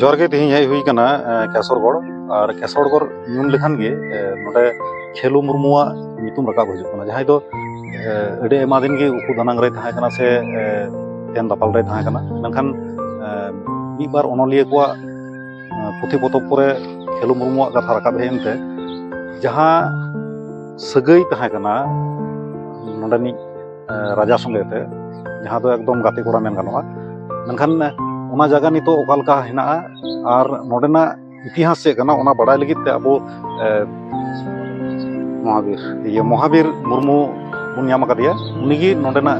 जोर के तेज हज हुई कना केसरगढ़ और केसरगढ़ ᱧᱩᱢ लेखान गे नोडे खेलू मुर्मुआ ᱧᱩᱛᱩᱢ रकाब हजू कना जहां दो अडे एमा दिन गे उकु दानांग रे ताहे कना से तेन दापाल रे ताहे कना मेनखान मी बार अनलिया को पुथि पतब परे खेलू मुर्मुआ कथा रकाब हेनते जहां सगई ताहे कना नोडनी राजा संगे ते जहां दो एकदम गाते कोड़ा मेन गानोआ मेनखान ओना जगह नितो ओकालका हेना और नोडेना इतिहास से कना ओना बड़ाई लगित ते अबो महावीर मुर्मू बुन नाम कदिया उनिगी नोडेना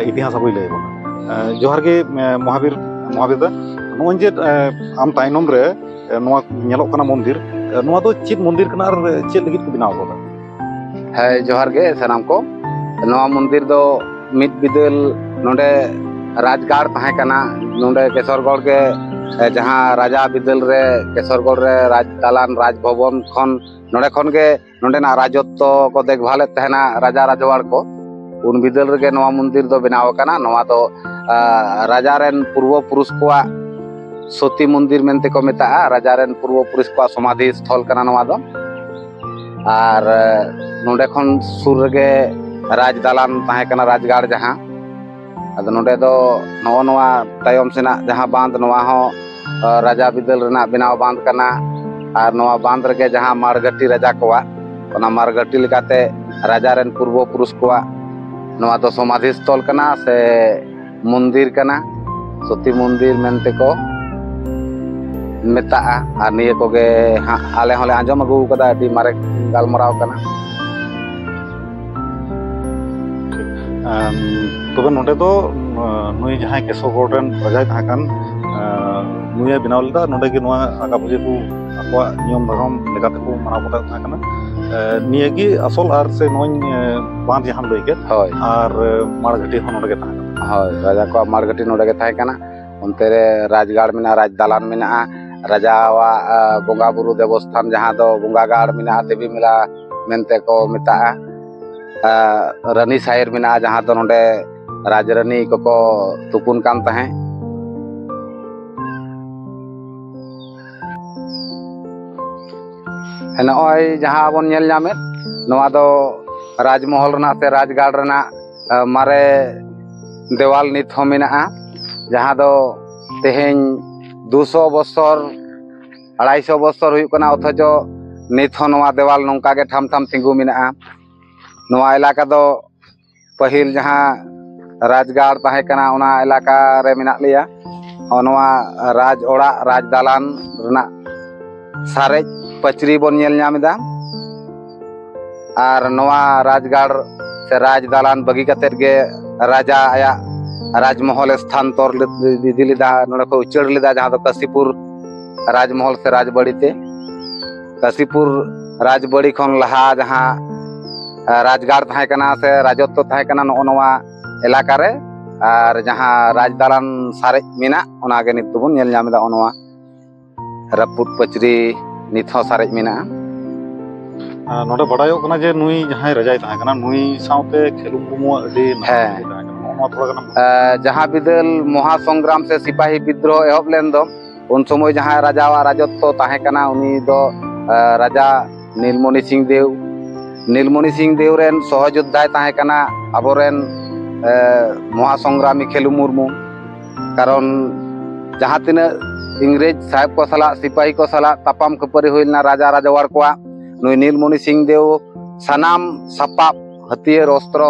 इतिहास अबो लय बना जोहार गे महावीर दा नोन जे आम ताइनम रे नोआ नेलो कना मंदिर नोआ दो चित मंदिर कना और चित लगित को बनाव बता है जोहार गे सनाम को नोआ मंदिर दो मित बिदल नोडे राजगाड़ ताहे कना नोडे केसरगढ़ के जहाँ राजा बिदल रे केसरगढ़ रे राज दालान राजभवन खन नोडे खन के नोडेना राजत्व को देखभाल तहना राजा राजवाड़ को उन बिदल रे नोआ मंदिर दो बनाव कना नोआ दो राजा रेन पूर्व पुरुष को सती मंदिर मेनते को मेता राजा रेन पूर्व पुरुष को समाधि स्थल कना नोआ दो और नोडे खन सुर रे राज दालान ताहे कना राजगाड़ जहाँ अद नोडे दो नवा नवा तायम सेना जहाँ बांध नवा हो राजा बिदल रेना बनाव बांध कना और नवा बांध रे जहाँ मारगटी राजा कोवा ओना मारगटी लेकाते राजा रेन पूर्व पुरुष कोवा नवा दो समाधि स्थल कना से मंदिर कना सती मंदिर मेनते को मेता और निये कोगे आले होले आंजम अगु कदा अडी मारे गालमराव कना तबे नोडे दो नुई जहां केसरगढ़ रेन राजा थाकान नुया बनाव लेदा नोडे गे नोआ आगा बुझे को आकवा नियम धर्म लेकाते को मानाव बता थाकाना नियगी असल आर से नोन बांध जहां लई के और मारगटी हो नोडे गे थाकाना होय राजा को मारगटी नोडे गे थाकाना उनते रे राजगाड़ मेना राज दालान मेना राजावा बोंगा बुरु देवस्थान जहां दो बोंगागाड़ मेना देवी मेला मेनते को मेता रानी सायर मेना जहाँ तो नोडे राजरानी को तुपुन कान तहे नॉय जहाँ बन नेल नामे नवा दो राजमहल रना से राजगाड़ रना मारे देवाल नित हो मेना जहाँ दो तेहें 200 बছর 250 बছর हुई कना अथच नित हो नवा देवाल नौका के ठाम ठाम तिंगु मेना नवा इलाका दो पहिल जहाँ राजगाड़ ताहे कना ओना इलाका रे मेना लिया और नवा राज ओड़ा राज दालान रना सारे पचरी बन नेल नामेदा और नवा राजगाड़ से राज दालान बगी कतेर गे राजा आया राजमहल स्थानांतर इदी लेदा नोडे को उचड़ लेदा जहाँ दो काशीपुर राजमहल से राजबाड़ी ते काशीपुर राजबाड़ी खन लहा जहाँ राजगाड़ ताहे कना से राजत्व ताहे कना नवा इलाका रे और जहाँ राज दालान सारे मेना ओना गे नित बन नेल नामेदा ओनवा रपुट पचरी नित हो सारे मेना नोडे बड़ायो कना जे नुई जहां राजा ताहे कना नुई साउते खेलू मुर्मू अडी जहाँ बिदल महासंग्राम से सिपाही विद्रोह एहब लेन दो उन समय जहाँ राजावा राजत्व ताहे कना उनी दो राजा नीलमणि सिंह देव रेन सहयोद्धा ताहे कना अबोरेन महासंग्रामी खेलू मुर्मू कारण जहाँ तीना इंग्रेज साहेब को सला सिपाही को सला तापाम खपरी हुईना राजा राजवाड़ को नुई नीलमणि सिंह देव सनाम सपाप हथियार अस्त्र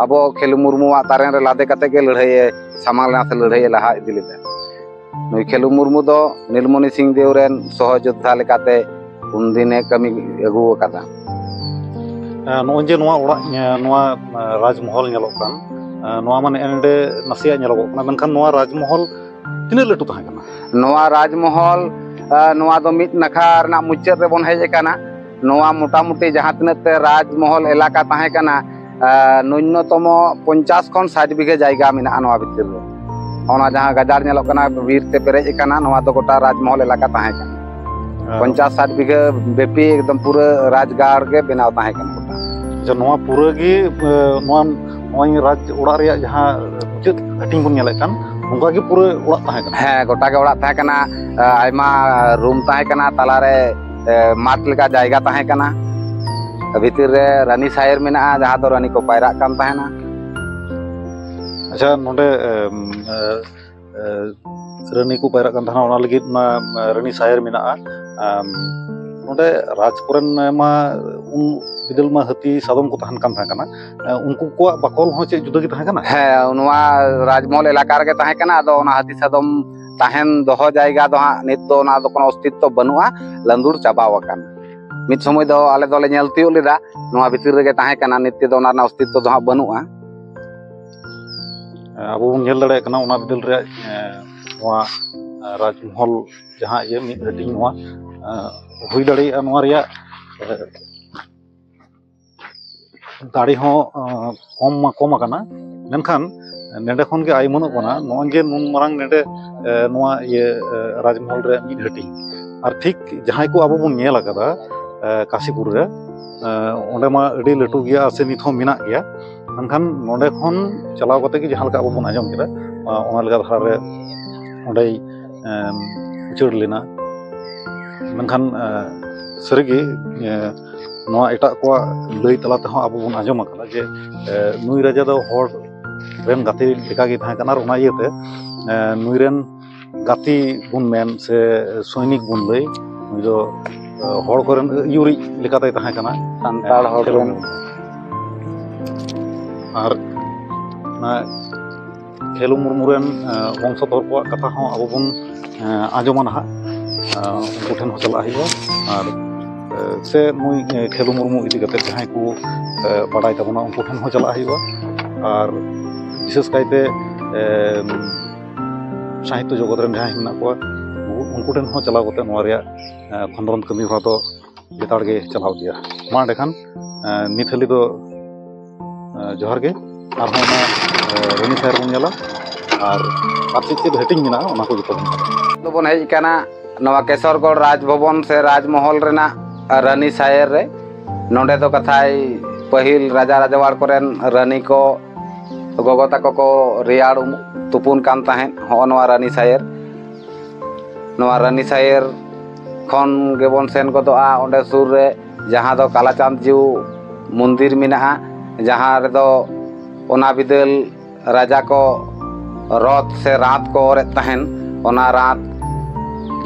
अब खेलू मुर्मू तारेन रे लादे कते के लड़ाई सामाल से लड़ाई लहा इदी लेदा नुई खेलू मुर्मू दो नीलमणि सिंह देव रेन सहयोद्धा लेकाते उन दिने कमी अगु कदा नोन जे नोआ ओड़ा नोआ राजमहल नेलोक कान नोआ माने एंडे नसिया नेलोक काना मेनखान नोआ राजमहल तिना लटू ताहे काना नोआ राजमहल नोआ दो मित नखा रना मुचाद रे बन हेज काना नोआ मोटामुटी जहाँ तिना ते राजमहल इलाका ताहे काना न्यूनतम 50 खन 60 बीघा जायगा मेना नोआ भितर रे ओना जहाँ गजार नेलोक काना बीर ते पेरेज काना नोआ दो गोटा राजमहल इलाका ताहे काना 50-60 बीघा बेपी एकदम पूरा राजगाड़ के बनाव ताहे काना जो नोआ पूरा गे नोआ नोई राज ओड़ा रे जहाँ मुचाद हटिंग बन नेले कान ᱱᱚᱝᱠᱟ ᱜᱮ ᱯᱩᱨᱟᱹ ᱚᱲᱟᱜ ᱛᱟᱦᱮᱸ ᱠᱟᱱᱟ? ᱦᱮᱸ ᱜᱚᱴᱟ ᱜᱮ ᱚᱲᱟᱜ ᱛᱟᱦᱮᱸ ᱠᱟᱱᱟ, ᱟᱭᱢᱟ ᱨᱩᱢ ᱛᱟᱦᱮᱸ ᱠᱟᱱᱟ, ᱛᱟᱞᱟᱨᱮ ᱢᱟᱴ ᱞᱮᱠᱟ ᱡᱟᱭᱜᱟ ᱛᱟᱦᱮᱸ ᱠᱟᱱᱟ, ᱵᱷᱤᱛᱤᱨ ᱨᱮ ᱨᱟᱱᱤ ᱥᱟᱭᱮᱨ ᱢᱮᱱᱟᱜᱼᱟ ᱡᱟᱦᱟᱸ ᱫᱚ ᱨᱟᱱᱤ ᱠᱚ ᱯᱟᱭᱨᱟᱜ ᱠᱟᱱ ᱛᱟᱦᱮᱱᱟ। ᱟᱪᱪᱷᱟ, ᱱᱚᱰᱮ ᱨᱟᱹᱱᱤ ᱠᱚ ᱯᱟᱭᱨᱟᱜ ᱠᱟᱱ ᱛᱟᱦᱮᱱᱟ, ᱚᱱᱟ ᱞᱟᱹᱜᱤᱫ ᱚᱱᱟ ᱨᱟᱹᱱᱤ ᱥᱟᱭᱮᱨ ᱢᱮᱱᱟᱜᱼᱟ। ᱱᱚᱰᱮ ᱨᱟᱡᱽ ᱠᱚᱨᱮᱱ ᱢᱟ ᱩᱱ ᱵᱤᱫᱟᱹᱞ ᱢᱟ ᱦᱟᱹᱛᱤ ᱥᱟᱫᱚᱢ ᱠᱚ ᱛᱟᱦᱮᱱ ᱠᱟᱱ ᱛᱟᱦᱮᱸ ᱠᱟᱱᱟ, ᱩᱱᱠᱩ ᱠᱚᱣᱟᱜ ᱵᱟᱠᱷᱳᱞ ᱦᱚᱸ ᱪᱮᱫ ᱡᱩᱫᱟᱹ ᱜᱮ ᱛᱟᱦᱮᱸ ᱠᱟᱱᱟ? ᱦᱮᱸ, ᱱᱚᱣᱟ ᱨᱟᱡᱽᱢᱚᱦᱚᱞ ᱮᱞᱟᱠᱟ ᱨᱮᱜᱮ ᱛᱟᱦᱮᱸ ᱠᱟᱱᱟ। ᱟᱫᱚ ᱚᱱᱟ ᱦᱟᱹᱛᱤ ᱥᱟᱫᱚᱢ ᱛᱟᱦᱮᱱ ᱫᱚᱦᱚ ᱡᱟᱭᱜᱟ ᱫᱚ ᱦᱟᱸᱜ ᱱᱤᱛ ᱫᱚ ᱚᱱᱟ ᱫᱚ কোনো ᱚᱥᱛᱤᱛᱛᱚ ᱵᱟᱹᱱᱩᱜᱼᱟ, ᱞᱟᱸᱫᱩᱲ ᱪᱟᱵᱟᱣ ᱟᱠᱟᱱᱟ। ᱢᱤᱫ ᱥᱚᱢᱚᱭ ᱫᱚ ᱟᱞᱮ ᱫᱚᱞᱮ ᱧᱮᱞ ᱛᱤᱭᱳᱜ ᱞᱮᱫᱟ, ᱱᱚᱣᱟ ᱵᱷᱤᱛᱤᱨ ᱨᱮᱜᱮ ᱛᱟᱦᱮᱸ ᱠᱟᱱᱟ, ᱱᱤᱛ ᱛᱮᱫᱚ ᱚᱱᱟ ᱨᱮᱱᱟᱜ ᱚᱥᱛᱤᱛᱛᱚ ᱫᱚ ᱦᱟᱸᱜ ᱵᱟᱹᱱᱩᱜᱼᱟ। ᱟᱵᱚ ᱵᱚᱱ ᱧᱮᱞ ᱫᱟᱲᱮᱭᱟᱜ ᱠᱟᱱᱟ ᱚᱱᱟ ᱵᱤᱫᱟᱹᱞ ᱨᱮᱭᱟᱜ ᱱᱚᱣᱟ ᱨᱟᱡᱽᱢᱚᱦᱚᱞ ᱡᱟᱦᱟᱸ ᱤᱭᱟᱹ ᱢᱤᱫ ᱦᱟᱹᱴᱤᱧ ᱱᱚᱣᱟ ᱦᱩᱭ ᱫᱟᱲᱮᱭᱟᱜᱼᱟ, ᱱᱚᱣᱟ ᱨᱮᱭᱟᱜ ᱫᱟᱲᱮ ᱦᱚᱸ ᱠᱚᱢ ᱢᱟ ᱠᱚᱢ ᱟᱠᱟᱱᱟ, ᱢᱮᱱᱠᱷᱟᱱ ᱱᱚᱰᱮ ᱠᱷᱚᱱ ᱜᱮ ᱟᱭᱢᱟᱱᱚᱜ ᱠᱟᱱᱟ ᱱᱚᱜᱼᱚᱭ ᱡᱮ ᱱᱩᱱ ᱢᱟᱨᱟᱝ ᱱᱚᱰᱮ ᱱᱚᱣᱟ ᱤᱭᱟᱹ ᱨᱟᱡᱽᱢᱚᱦᱚᱞ ᱨᱮᱭᱟᱜ ᱢᱤᱫ ᱦᱟᱹᱴᱤᱧ, ᱟᱨ ᱴᱷᱤᱠ ᱡᱟᱦᱟᱸᱭ ᱠᱚ ᱟᱵᱚ ᱵᱚᱱ ᱧᱮᱞ ᱟᱠᱟᱫᱟ ᱠᱟᱥᱤᱯᱩᱨ ᱨᱮ, ᱚᱸᱰᱮ ᱢᱟ ᱟᱹᱰᱤ ᱞᱟᱹᱴᱩ ᱜᱮᱭᱟ ᱥᱮ ᱱᱤᱛ ᱦᱚᱸ ᱢᱮᱱᱟᱜ ᱜᱮᱭᱟ, ᱢᱮᱱᱠᱷᱟᱱ ᱱᱚᱰᱮ ᱠᱷᱚᱱ ᱪᱟᱞᱟᱣ ᱠᱟᱛᱮ ᱜᱮ ᱡᱟᱦᱟᱸ ᱞᱮᱠᱟ ᱟᱵᱚ ᱵᱚᱱ ᱟᱸᱡᱚᱢ ᱠᱮᱫᱟ, ᱚᱱᱟ ᱞᱮᱠᱟ ᱫᱷᱟᱨᱟ ᱨᱮ ᱚᱸᱰᱮᱭ ᱩᱪᱟᱹᱲ ᱞᱮᱱᱟ। ᱢᱮᱱᱠᱷᱟᱱ ᱥᱟᱹᱨᱤᱜᱮ ᱱᱚᱣᱟ ᱮᱴᱟᱜ ᱠᱚᱣᱟᱜ ᱞᱟᱹᱭ ᱛᱟᱞᱟ ᱛᱮᱦᱚᱸ ᱟᱵᱚ ᱵᱚᱱ ᱟᱸᱡᱚᱢ ᱟᱠᱟᱫᱟ ᱡᱮ ᱱᱩᱭ ᱨᱟᱡᱟ ᱫᱚ ᱦᱚᱲ ᱨᱮᱱ ᱜᱟᱛᱮ ᱞᱮᱠᱟᱜᱮ ᱛᱟᱦᱮᱸ ᱠᱟᱱᱟ, ᱟᱨ ᱚᱱᱟ ᱤᱭᱟᱹᱛᱮ ᱱᱩᱭ ᱨᱮᱱ ᱜᱟᱛᱮ ᱵᱚᱱ ᱢᱮᱱ ᱥᱮ ᱥᱚᱭᱱᱤᱠ ᱵᱚᱱ ᱞᱟᱹᱭ, ᱱᱩᱭ ᱫᱚ ᱦᱚᱲ ᱠᱚᱨᱮᱱ ᱟᱹᱭᱩᱨᱤᱡ ᱞᱮᱠᱟᱛᱮᱭ ᱛᱟᱦᱮᱸ ᱠᱟᱱᱟ, ᱥᱟᱱᱛᱟᱲ ᱦᱚᱲ ᱨᱮᱱ। ᱟᱨ ᱚᱱᱟ ᱠᱷᱮᱞᱩ ᱢᱩᱨᱢᱩ ᱨᱮᱱ ᱵᱚᱝᱥᱚᱫᱷᱚᱨ ᱠᱚᱣᱟᱜ ᱠᱟᱛᱷᱟ ᱦᱚᱸ ᱟᱵᱚ ᱵᱚᱱ ᱟᱸᱡᱚᱢᱟ ᱱᱟᱦᱟᱜ, ᱩᱱᱠᱩ ᱴᱷᱮᱱ ᱦᱚᱸ ᱪᱟᱞᱟᱜ ᱦᱩᱭᱩᱜᱼᱟ, ᱟᱨ ᱥᱮ ᱱᱩᱭ ᱠᱷᱮᱞᱩ ᱢᱩᱨᱢᱩ ᱤᱫᱤ ᱠᱟᱛᱮᱫ ᱡᱟᱦᱟᱸᱭ ᱠᱚ ᱵᱟᱰᱟᱭ ᱛᱟᱵᱚᱱᱟ ᱩᱱᱠᱩ ᱴᱷᱮᱱ ᱦᱚᱸ ᱪᱟᱞᱟᱜ ᱦᱩᱭᱩᱜᱼᱟ, ᱟর বিশেষ কাইতে সাহিত্য জগৎ ᱨᱮᱱ ᱡᱟᱦᱟᱸᱭ ᱢᱮᱱᱟᱜ ᱠᱚᱣᱟ ᱩᱱᱠᱩ ᱴᱷᱮᱱ ᱦᱚᱸ ᱪᱟᱞᱟᱣ ᱠᱟᱛᱮ ᱱᱚᱣᱟ ᱨᱮᱭᱟᱜ ᱠᱷᱚᱸᱫᱽᱨᱚᱱ ᱠᱟᱹᱢᱤ ᱦᱚᱨᱟ ᱫᱚ ᱞᱮᱛᱟᱲ ᱜᱮ ᱪᱟᱞᱟᱣ ᱤᱫᱤᱜᱼᱟ। ᱢᱟ ᱮᱸᱰᱮᱠᱷᱟᱱ ᱱᱤᱛ ᱦᱟᱹᱞᱤ ᱫᱚ ᱡᱚᱦᱟᱨ ᱜᱮ, ᱟᱨᱦᱚᱸ ᱚᱱᱟ ᱨᱟᱱᱤ ᱥᱟᱭᱟᱨ ᱵᱚᱱ ᱧᱮᱞᱟ, ᱟᱨ ᱪᱮᱫ ᱦᱟᱹᱴᱤᱧ ᱢᱮᱱᱟᱜᱼᱟ ᱚᱱᱟ ᱠᱚ ᱡᱚᱛᱚ ᱵᱚᱱ ᱧᱮᱞᱟ। ᱵᱚᱱ ᱦᱮᱡ ᱟᱠᱟᱱᱟ ᱱᱚᱣᱟ ᱠᱮᱥᱚᱨᱜᱚᱲ ᱨᱟᱡᱽ ᱵᱷᱚᱵᱚᱱ ᱥᱮ ᱨᱟᱡᱽᱢᱚᱦᱚᱞ ᱨᱮᱱᱟᱜ ᱨᱟᱱᱤ ᱥᱟᱭᱮᱨ ᱨᱮ। ᱱᱚᱰᱮ ᱫᱚ ᱠᱟᱛᱷᱟᱭ ᱯᱟᱹᱦᱤᱞ ᱨᱟᱡᱟ ᱨᱟᱡᱟᱣᱟᱲ ᱠᱚᱨᱮᱱ ᱨᱟᱱᱤ ᱠᱚ ᱜᱚᱜᱚ ᱛᱟᱠᱚ ᱠᱚ ᱨᱮᱭᱟᱲ ᱛᱩᱯᱩᱱ ᱠᱟᱱ ᱛᱟᱦᱮᱸᱫ, ᱦᱚᱸᱜᱼᱚ ᱱᱚᱣᱟ ᱨᱟᱱᱤ ᱥᱟᱭᱮᱨ। ᱱᱚᱣᱟ ᱨᱟᱱᱤ ᱥᱟᱭᱮᱨ ᱠᱷᱚᱱ ᱜᱮᱵᱚᱱ ᱥᱮᱱ ᱜᱚᱫᱚᱜᱼᱟ ᱚᱸᱰᱮ ᱥᱩᱨ ᱨᱮ ᱡᱟᱦᱟᱸ ᱫᱚ ᱠᱟᱞᱟᱪᱟᱸᱫᱽ ᱡᱤউ মন্দির ᱢᱮᱱᱟᱜᱼᱟ, ᱡᱟᱦᱟᱸ ᱨᱮᱫᱚ ᱚᱱᱟ ᱵᱤᱫᱟᱹᱞ ᱨᱟᱡᱟ ᱠᱚ ᱨᱚথ ᱥᱮ ᱨᱟᱛ ᱠᱚ ᱚᱨᱮᱫ ᱛᱟᱦᱮᱱ, ᱚᱱᱟ ᱨᱟᱛ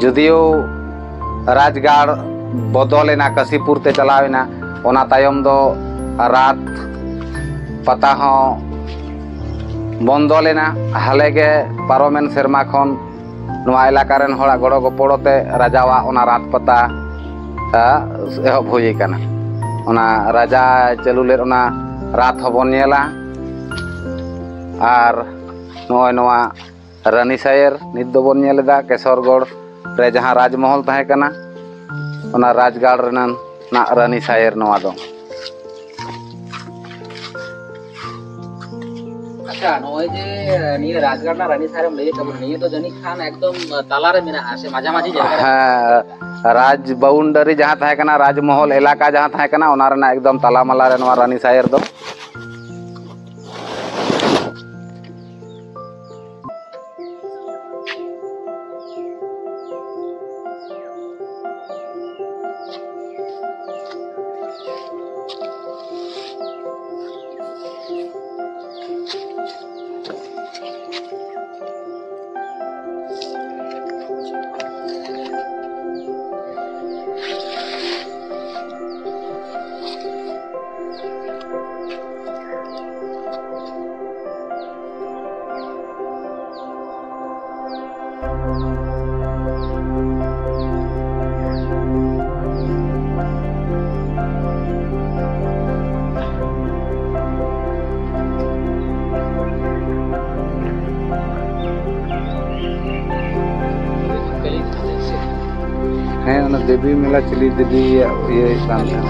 ᱡᱩᱫᱤও ᱨᱟᱡᱽᱜᱟᱲ ᱵᱚᱫᱚᱞᱮᱱᱟ, ᱠᱟᱥᱤᱯᱩᱨ ᱛᱮ ᱪᱟᱞᱟᱣᱮᱱᱟ, ᱚᱱᱟ ᱛᱟᱭᱚᱢ ᱫᱚ ᱨᱟᱛ ᱯᱟᱛᱟ ᱦᱚᱸ ᱵᱚᱱᱫᱚ ᱞᱮᱱᱟ। ᱦᱟᱞᱮᱜᱮ ᱯᱟᱨᱚᱢᱮᱱ ᱥᱮᱨᱢᱟ ᱠᱷᱚᱱ ᱱᱚᱣᱟ ᱮᱞᱟᱠᱟ ᱨᱮᱱ ᱦᱚᱲᱟᱜ ᱜᱚᱲᱚ ᱜᱚᱯᱚᱲᱚ ᱛᱮ ᱨᱟᱡᱟᱣᱟᱜ ᱚᱱᱟ ᱨᱟᱛ ᱯᱟᱛᱟ ᱮᱦᱚᱵ ᱦᱩᱭ ᱟᱠᱟᱱᱟ। ᱚᱱᱟ ᱨᱟᱡᱟ ᱪᱟᱹᱞᱩ ᱞᱮᱫ ᱚᱱᱟ ᱨᱟᱛ ᱦᱚᱸᱵᱚᱱ ᱧᱮᱞᱟ, ᱟᱨ ᱱᱚᱜᱼᱚᱭ ᱱᱚᱣᱟ ᱨᱟᱱᱤ ᱥᱟᱭᱮᱨ ᱱᱤᱛ ᱫᱚᱵᱚᱱ ᱧᱮᱞ ᱮᱫᱟ ᱠᱮᱥᱚᱨᱜᱚᱲ ᱨᱮ ᱡᱟᱦᱟᱸ ᱨᱟᱡᱽᱢᱚᱦᱚᱞ ᱛᱟᱦᱮᱸ ᱠᱟᱱᱟ, ᱚᱱᱟ ᱨᱟᱡᱽᱜᱟᱲ ᱨᱮᱱᱟᱜ ᱨᱟᱱᱤ ᱥᱟᱭᱮᱨ ᱱᱚᱣᱟ ᱫᱚ। আচ্ছা, নয় যে নিয়ে রাজগড় না রানী সাহেব লইয়ে তারপর নিয়ে তো জানি খান একদম তালারে মেনা আসে মাঝামাঝি জায়গা। হ্যাঁ, রাজ বাউন্ডারি যাহা তাহে কানা, রাজমহল এলাকা যাহা তাহে কানা, ওনা রেনা একদম তালামালা রে নোয়া রানী সাহের দো। ᱦᱮᱸ, ᱚᱱᱟ ᱫᱮᱵী ᱢᱮᱞᱟ ᱪᱤᱞᱤ ᱫᱮᱵী ᱤᱭᱟᱹ ᱠᱟᱱ ᱛᱟᱦᱮᱸ।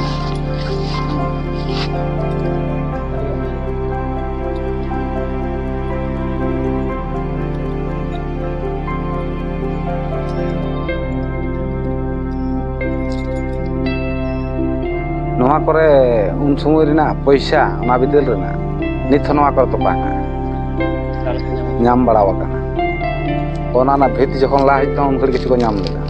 ᱱᱚᱣᱟ ᱠᱚᱨᱮ ᱩᱱ ᱥᱚᱢᱚᱭ ᱨᱮᱱᱟᱜ ᱯᱚᱭᱥᱟ, ᱚᱱᱟ ᱵᱤᱫᱟᱹᱞ ᱨᱮᱱᱟᱜ ᱱᱤᱛ ᱦᱚᱸ ᱱᱚᱣᱟ ᱠᱚᱨᱮ ᱛᱚᱯᱟ ᱦᱮᱱᱟᱜᱼᱟ, ᱧᱟᱢ ᱵᱟᱲᱟᱣ ᱟᱠᱟᱱᱟ। ᱛᱚ ᱚᱱᱟ ᱨᱮᱱᱟᱜ ᱵᱷᱤᱛ ᱡᱚᱠᱷᱚᱱ ᱞᱟ ᱦᱩᱭᱩᱜ ᱛᱟᱢᱟ ᱩᱱ ᱜᱷᱟᱹᱲᱤᱡ ᱠᱤᱪᱷᱩ ᱠᱚ ᱧᱟᱢ ᱞᱮᱫᱟ᱾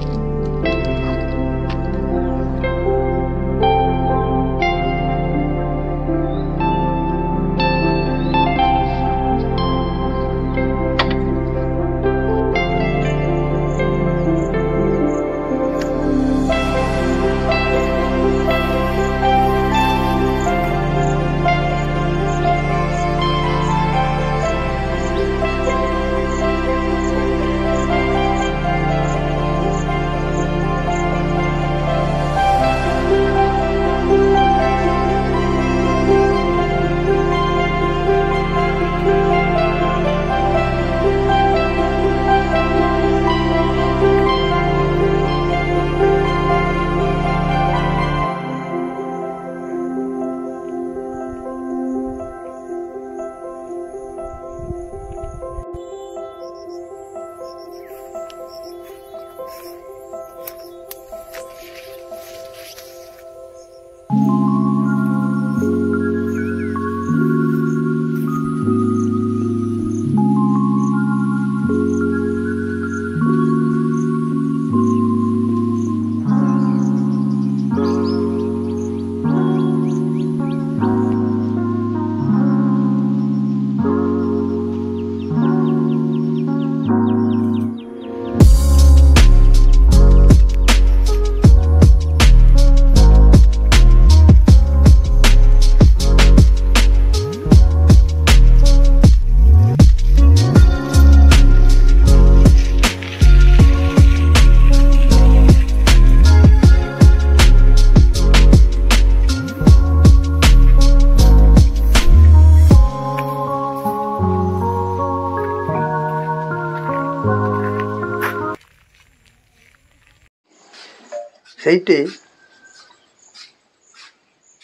সেইটাই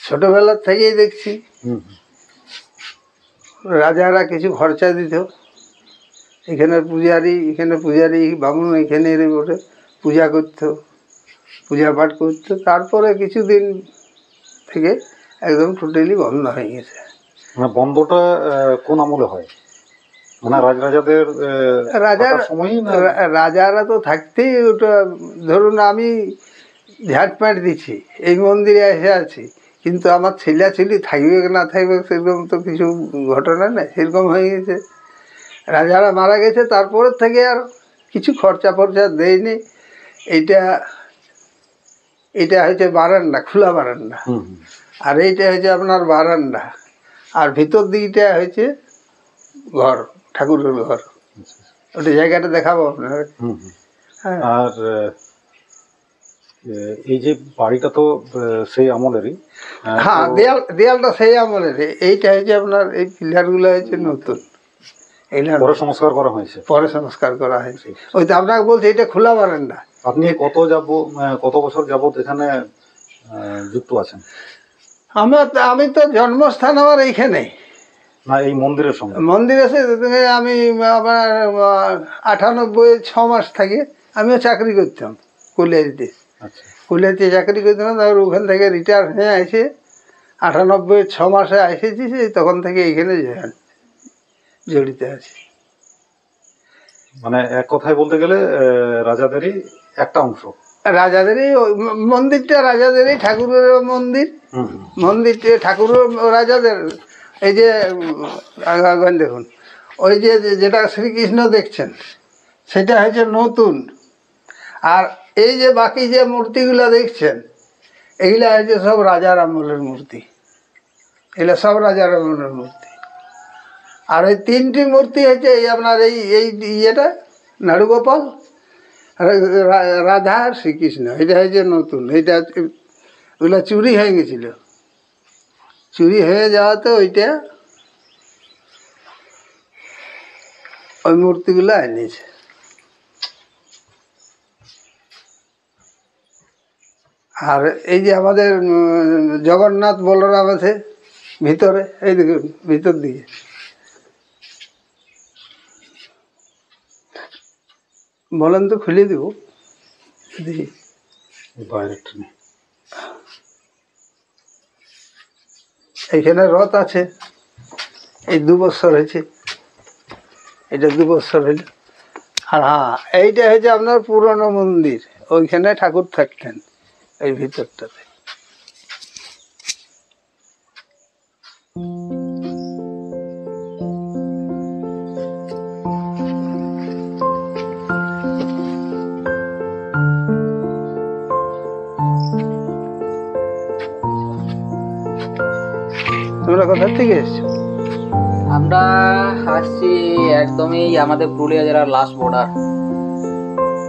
ছোটবেলা থেকেই দেখছি রাজারা কিছু খরচা দিত, এখানে পূজারি বামুন এখানে বসে পূজা করতো, পূজা পাঠ করতো। তারপরে কিছুদিন থেকে একদম টোটালি বন্ধ হয়ে গেছে। মানে বন্ধটা কোন আমলে হয়? মানে রাজাদের সময়ই না? রাজারা তো থাকতেই, ওটা ধরুন আমি ঝাটপাট দিচ্ছি, এই মন্দিরে এসে আছি, কিন্তু আমার ছেলে থাকবে কি না থাকবে সেরকম তো কিছু ঘটনা নেই, সেরকম হয়ে গেছে। রাজারা মারা গেছে, তারপরের থেকে আর কিছু খরচা দেয়নি। এইটা হচ্ছে বারান্দা, খোলা বারান্দা, আর এইটা হচ্ছে আপনার বারান্দা, আর ভিতর দিকটা হচ্ছে ঘর, ঠাকুরের ঘর। ওটা জায়গাটা দেখাবো আপনার। আর এই যে বাড়িটা তো সেই আমলেরই। হ্যাঁ, দেয়ালটা সেই আমলেরই। এইটা হচ্ছে আপনার, এই পিলারগুলো হচ্ছে নতুন, এইটা পরে সংস্কার করা হয়েছে। ওই তো আপনাকে বলছি, এটা খোলা বারান্দা। আপনি কত বছর যাবত এখানে যুক্ত আছেন? আমি তো জন্মস্থান আমার এইখানে না, এই মন্দিরের সঙ্গে? মন্দিরে আমি আমার 98 মাস থাকি। আমিও চাকরি করতাম কলিয়ারিতে। কলিয়ারিতে চাকরি করতাম, তারপর ওখান থেকে রিটায়ার হয়ে আসে 98 মাসে এসেছি, তখন থেকে এইখানে জড়িত আছি। মানে এক কথায় বলতে গেলে রাজাদেরই একটা অংশ। রাজাদেরই মন্দিরটা, রাজাদেরই ঠাকুরের মন্দিরটা ঠাকুরের রাজাদের। এই যে দেখুন, ওই যে যেটা শ্রীকৃষ্ণ দেখছেন সেটা হচ্ছে নতুন, আর এই যে বাকি যে মূর্তিগুলো দেখছেন এগুলা হচ্ছে সব রাজার আমলের মূর্তি, এগুলো সব রাজার আমলের মূর্তি। আর ওই 3টি মূর্তি হচ্ছে এই আপনার এই ইয়েটা নাড়ুগোপাল, রাধা আর শ্রীকৃষ্ণ, এটা হচ্ছে নতুন। এইটা ওগুলো চুরি হয়ে গেছিল, চুরি হয়ে যাওয়াতে ওই মূর্তিগুলো এনেছে। আর এই যে আমাদের জগন্নাথ বলরাম আছে ভিতরে, এই দেখুন ভিতর দিকে, বলেন তো খুলে দেব দেখি। এইখানে রথ আছে, এই 2 বছর হয়েছে, এটা 2 বছর হইল। আর হ্যাঁ, এইটা হচ্ছে আপনার পুরনো মন্দির, ওইখানে ঠাকুর থাকতেন এই ভিতরটাতে। তোমরা কোথা থেকে এসছো? আমরা আসছি একদমই আমাদের পুরুলিয়া জেলার লাস্ট বর্ডার,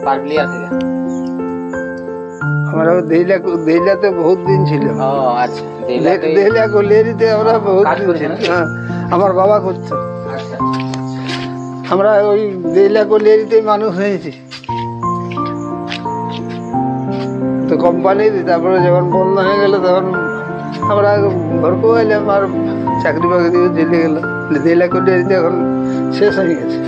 পারুলিয়া থেকে। আমরা দেইলাতে বহুত দিন ছিল। ও আচ্ছা, দেইলাতে- দেইলা কলিয়ারিতে আমরা বহুত কাজ দিন করেছেন ছিল। নাকি? হ্যাঁ, আমার বাবা করতো। আচ্ছা, আমরা ওই দেইলা কলিয়ারিতেই মানুষ হয়েছি। তো কোম্পানির, তারপরে যখন বন্ধ হয়ে গেল তখন আমরা ঘরকেও এলাম, আর চাকরি বাকরিও চলে গেল। দেইলা কলিয়ারিতে এখন শেষ হয়ে গেছে।